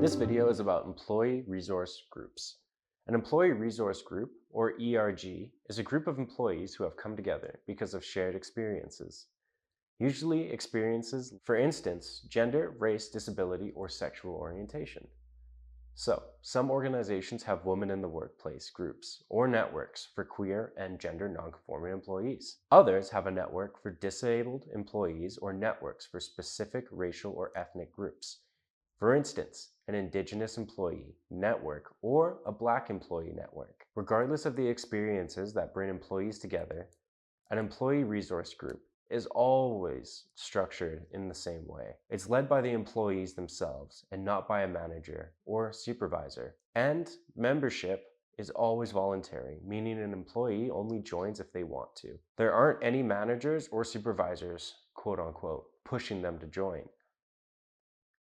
This video is about employee resource groups. An employee resource group, or ERG, is a group of employees who have come together because of shared experiences. Usually experiences, for instance, gender, race, disability, or sexual orientation. So, some organizations have women in the workplace groups or networks for queer and gender nonconforming employees. Others have a network for disabled employees or networks for specific racial or ethnic groups. For instance, an Indigenous employee network or a Black employee network. Regardless of the experiences that bring employees together, an employee resource group is always structured in the same way. It's led by the employees themselves and not by a manager or supervisor. And membership is always voluntary, meaning an employee only joins if they want to. There aren't any managers or supervisors, quote unquote, pushing them to join.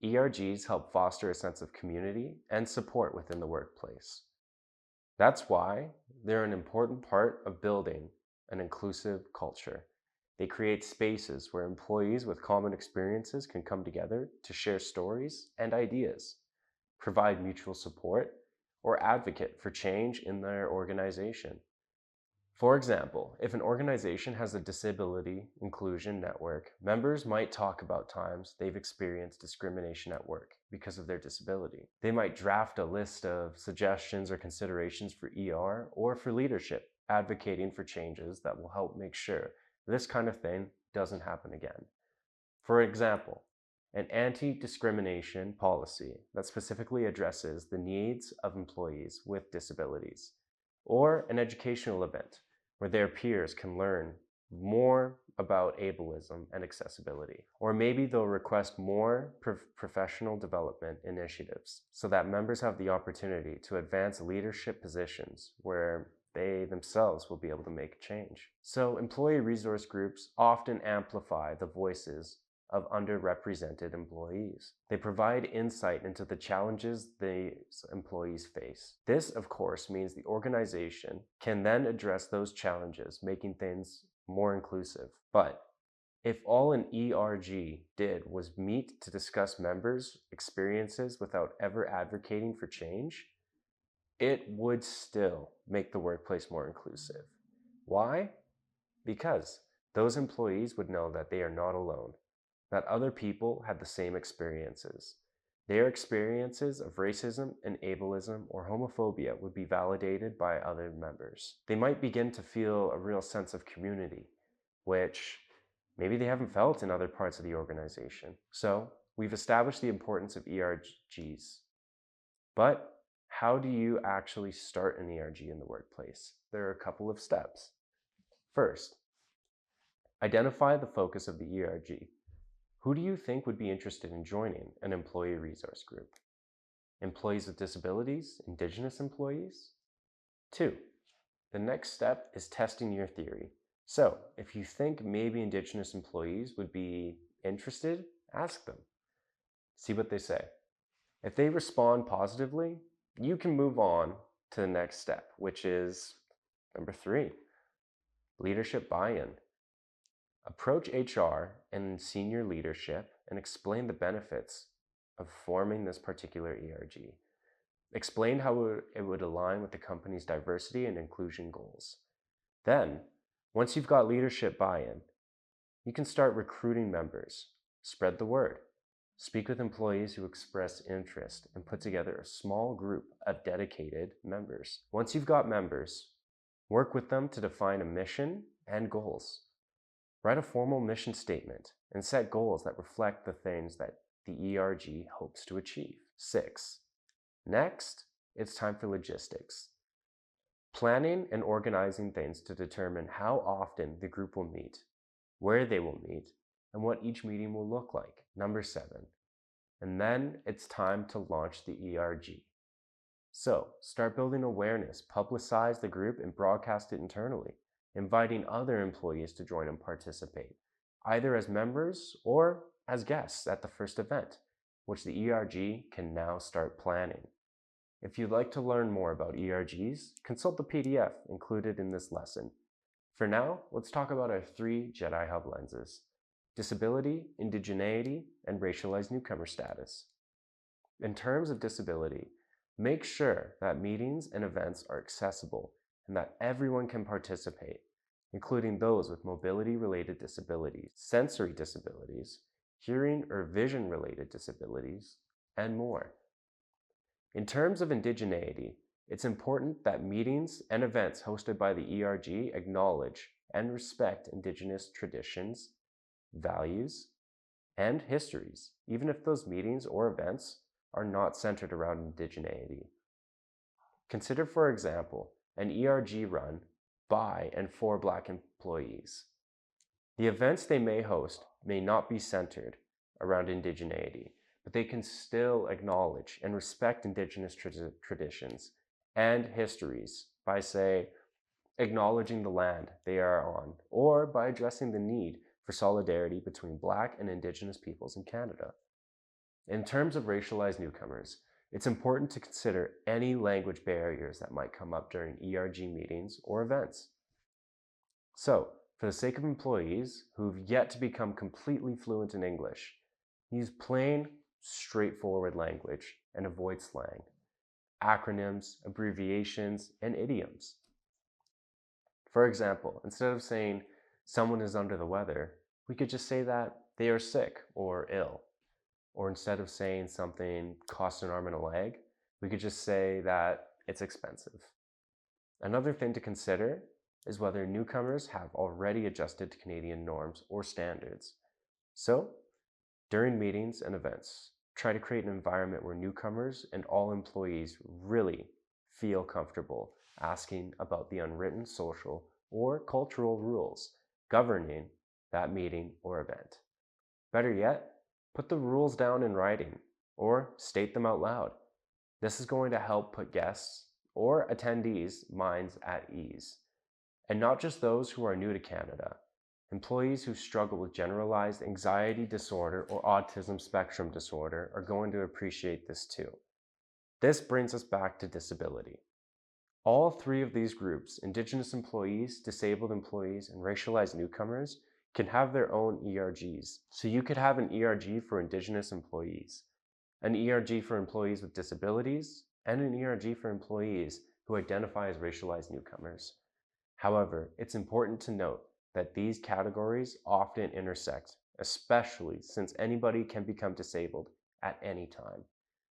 ERGs help foster a sense of community and support within the workplace. That's why they're an important part of building an inclusive culture. They create spaces where employees with common experiences can come together to share stories and ideas, provide mutual support, or advocate for change in their organization. For example, if an organization has a disability inclusion network, members might talk about times they've experienced discrimination at work because of their disability. They might draft a list of suggestions or considerations for ER or for leadership, advocating for changes that will help make sure this kind of thing doesn't happen again. For example, an anti-discrimination policy that specifically addresses the needs of employees with disabilities, or an educational event where their peers can learn more about ableism and accessibility. Or maybe they'll request more professional development initiatives so that members have the opportunity to advance leadership positions where they themselves will be able to make change. So employee resource groups often amplify the voices of underrepresented employees. They provide insight into the challenges these employees face. This, of course, means the organization can then address those challenges, making things more inclusive. But if all an ERG did was meet to discuss members' experiences without ever advocating for change, it would still make the workplace more inclusive. Why? Because those employees would know that they are not alone, that other people had the same experiences. Their experiences of racism and ableism or homophobia would be validated by other members. They might begin to feel a real sense of community, which maybe they haven't felt in other parts of the organization. So we've established the importance of ERGs. But how do you actually start an ERG in the workplace? There are a couple of steps. First, identify the focus of the ERG. Who do you think would be interested in joining an employee resource group? Employees with disabilities, Indigenous employees? 2. The next step is testing your theory. So, if you think maybe Indigenous employees would be interested, ask them. See what they say. If they respond positively, you can move on to the next step, which is number 3, leadership buy-in. Approach HR and senior leadership and explain the benefits of forming this particular ERG. Explain how it would align with the company's diversity and inclusion goals. Then, once you've got leadership buy-in, you can start recruiting members. Spread the word. Speak with employees who express interest and put together a small group of dedicated members. Once you've got members, work with them to define a mission and goals. Write a formal mission statement and set goals that reflect the things that the ERG hopes to achieve. 6. Next, it's time for logistics. Planning and organizing things to determine how often the group will meet, where they will meet, and what each meeting will look like. Number 7. And then it's time to launch the ERG. So, start building awareness, publicize the group, and broadcast it internally, inviting other employees to join and participate, either as members or as guests at the first event, which the ERG can now start planning. If you'd like to learn more about ERGs, consult the PDF included in this lesson. For now, let's talk about our 3 Jedi Hub lenses: disability, indigeneity, and racialized newcomer status. In terms of disability, make sure that meetings and events are accessible and that everyone can participate, including those with mobility-related disabilities, sensory disabilities, hearing or vision-related disabilities, and more. In terms of indigeneity, it's important that meetings and events hosted by the ERG acknowledge and respect Indigenous traditions, values, and histories, even if those meetings or events are not centered around indigeneity. Consider, for example, an ERG run by and for Black employees. The events they may host may not be centered around indigeneity, but they can still acknowledge and respect Indigenous traditions and histories by, say, acknowledging the land they are on, or by addressing the need for solidarity between Black and Indigenous peoples in Canada. In terms of racialized newcomers, it's important to consider any language barriers that might come up during ERG meetings or events. So, for the sake of employees who've yet to become completely fluent in English, use plain, straightforward language and avoid slang, acronyms, abbreviations, and idioms. For example, instead of saying someone is under the weather, we could just say that they are sick or ill. Or instead of saying something costs an arm and a leg, we could just say that it's expensive. Another thing to consider is whether newcomers have already adjusted to Canadian norms or standards. So, during meetings and events, try to create an environment where newcomers and all employees really feel comfortable asking about the unwritten social or cultural rules governing that meeting or event. Better yet, put the rules down in writing or state them out loud. This is going to help put guests or attendees' minds at ease. And not just those who are new to Canada. Employees who struggle with generalized anxiety disorder or autism spectrum disorder are going to appreciate this too. This brings us back to disability. All three of these groups, Indigenous employees, disabled employees, and racialized newcomers, can have their own ERGs. So you could have an ERG for Indigenous employees, an ERG for employees with disabilities, and an ERG for employees who identify as racialized newcomers. However, it's important to note that these categories often intersect, especially since anybody can become disabled at any time.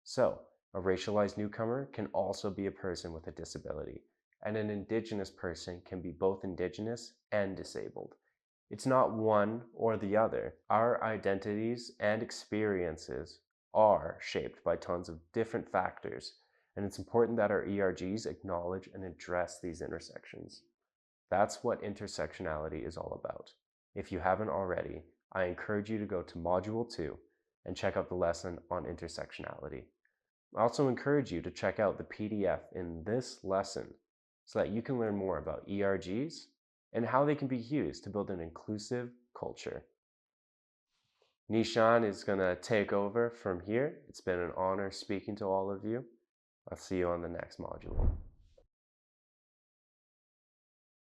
So, a racialized newcomer can also be a person with a disability, and an Indigenous person can be both Indigenous and disabled. It's not one or the other. Our identities and experiences are shaped by tons of different factors, and it's important that our ERGs acknowledge and address these intersections. That's what intersectionality is all about. If you haven't already, I encourage you to go to Module 2 and check out the lesson on intersectionality. I also encourage you to check out the PDF in this lesson so that you can learn more about ERGs and how they can be used to build an inclusive culture. Nishan is going to take over from here. It's been an honor speaking to all of you. I'll see you on the next module.